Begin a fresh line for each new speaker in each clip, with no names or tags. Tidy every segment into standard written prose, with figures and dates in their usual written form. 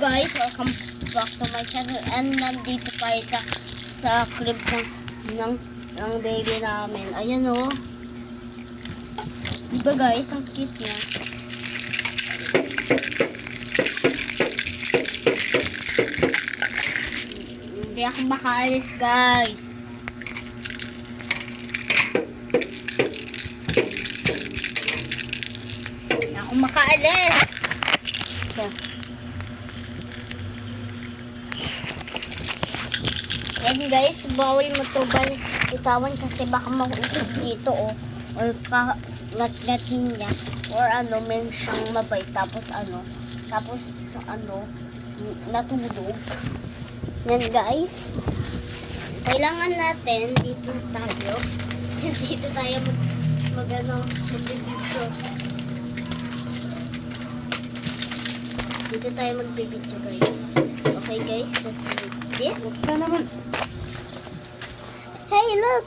guys, welcome back to my channel. And nandito tayo sa crib ng baby namin. Ayan o. Diba guys, ang cute niya. Hindi ako makaalis guys. Hindi ako makaalis. So, yan guys, bawal mo to itawan kasi baka mausap dito or ngat-ngatin niya or meron siyang mabay tapos natulog. Yan guys, kailangan natin dito tayo magbibidyo. Dito tayo magbibidyo guys. Okay guys, just like this.
Huwag ka naman.
Hey, look!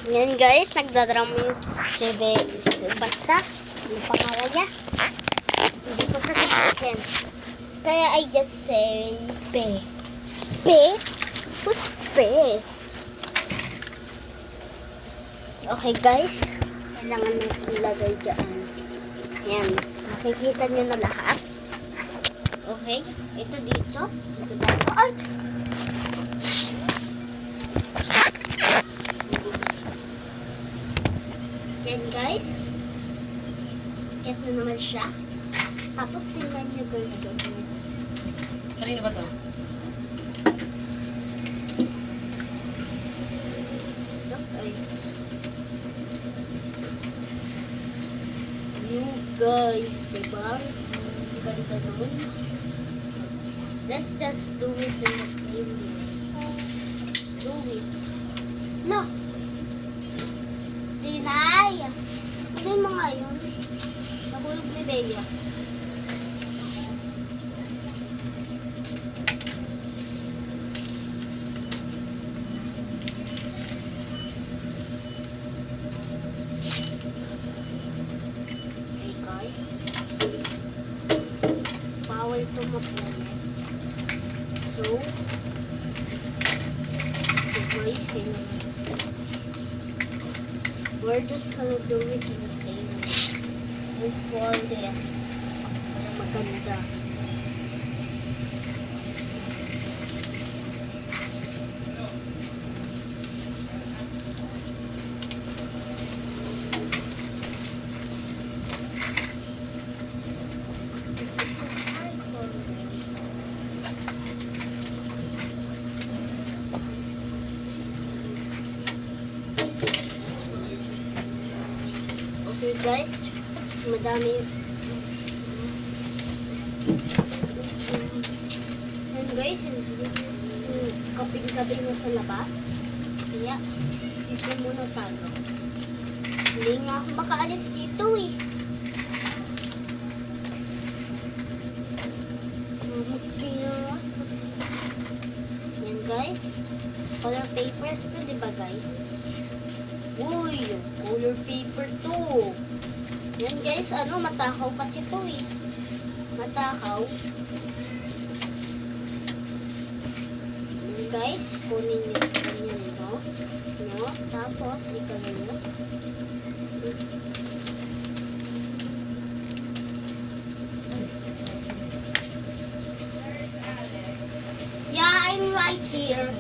Yan guys, nagdadrum yung basta. Ano pangalan niya? Hindi ko sasabihin. Kaya I just say Pe. Pe? Who's Pe? Okay guys, kailangan natin ilagay dyan. Yan, makikita nyo na lahat. Okay, ito dito. Dito tayo. Ay! Yan guys. Ito naman siya. Tapos tingnan nyo guys.
Kanina ba to?
Look guys. You guys, diba? Ganda naman. Let's just do it in the same way. Do it. No! Dinay! Ano yung mga yun? Nahulog ni Bea. Okay guys. Bawal ito mag-ulit. So guys, we're just gonna do it in the same way. We'll fold it para maganda. Okay guys, madami. And guys, kaping-kaping na sa labas. Kaya, dito muna tayo. Hindi nga ako makaalis dito eh. Yan guys. Color papers to, diba guys? Uy, color paper to. Yan guys, matakaw kasi to eh. Matakaw. Yan guys, kunin nyo yan, no? Tapos, ikawin nyo. Yeah, I'm right here.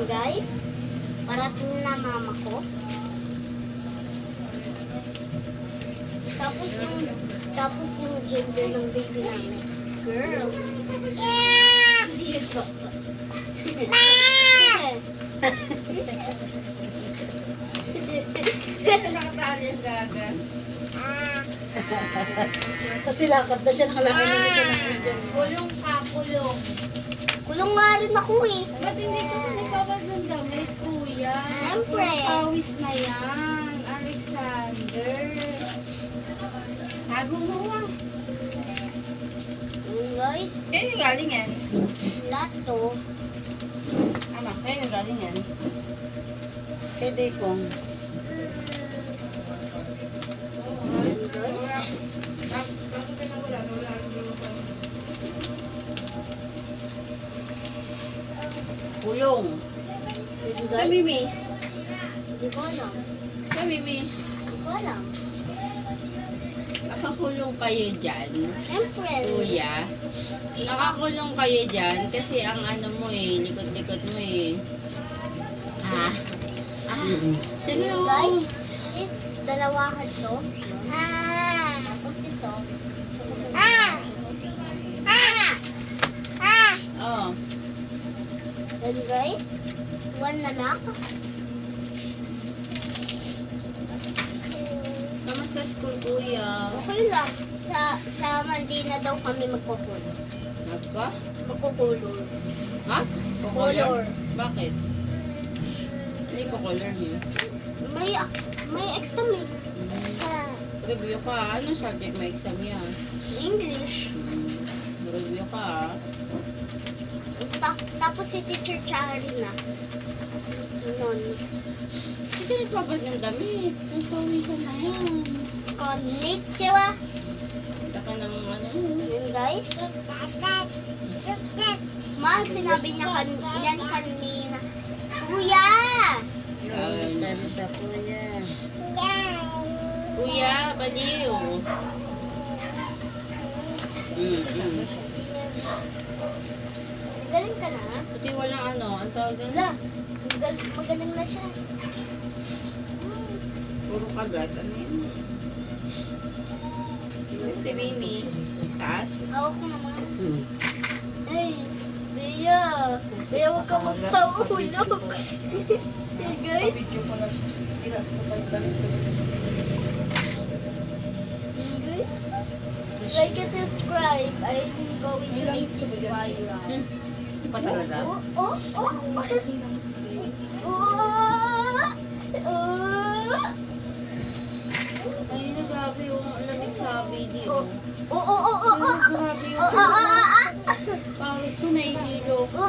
Guys, parating na mama ko. Tapos yung gender ng baby namin. Girl. Dito.
Nakatali ang gaga. Kasi lakad na siya, nakalakad na siya ng dyan.
Kulong ka, kulong. Tulong nga rin ako eh.
Ba't hindi ko ito nagpapaganda? May kuya.
Siyempre.
Pawis na yan. Alexander. Tago mo ah.
Guys,
Kaya yung galing yan?
lahat to.
Ano? Kaya yung galing yan? Pwede kong.
Ayan, guys.
Pulong.
Ayan,
Sa
guys.
Mimi.
Hindi ko alam.
Sa Mimi.
Hindi ko alam.
Nakakulong kayo dyan.
Siyempre.
Kuya. Nakakulong kayo dyan kasi ang ano mo eh, likot-likot mo eh. Ah. Ah. Tignan mo.
Guys, is dalawahan to. Tapos ito.
Oh.
Then guys, one na lang.
Kamusta school, kuya?
Okay lang. Sa Monday na daw kami magkukulor.
Nagka?
Magkukulor.
Ha?
Color.
Bakit? Hindi ko color niyo.
May exam eh.
Review ka. Anong subject may exam yan?
English.
Review ka.
Tapos si Teacher Chari na. Nun.
Hindi nagpapag ng damit. Nagpawisan na yan.
Konnichiwa.
Punta ka ng ano.
Yun guys. Mahal sinabi niya yan kanina. Kuya!
Sabi siya, kuya. Kuya, baliw.
Galing ka na?
Puti walang ano. Ang tawag doon?
Wala. Magaling na siya.
Puro kagat. Ano yun? Si Mimi. Taas.
Hawak ko naman. Hey, Bea. Bea, huwag ka magpahulog. Hey guys. Guys, like and subscribe. I'm going to make this viral.
Pa talaga?
Oh.
Ay, grabe yung lamig sa video. Grabe yung pawis ko nahihilo. Ha?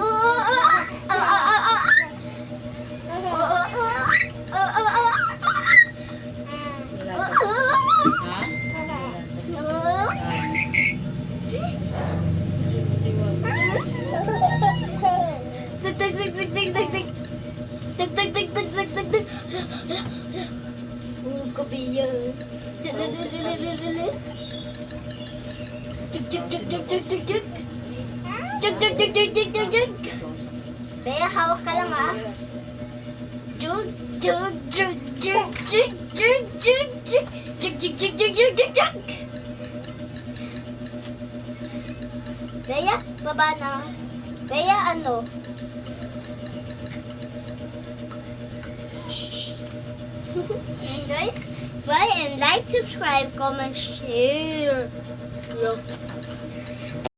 Hulog ka, Bea. Bea, hawak ka lang ah. Jug. Bea, baba na. Bea, ano? And guys, bye and like, subscribe, comment, share. Look.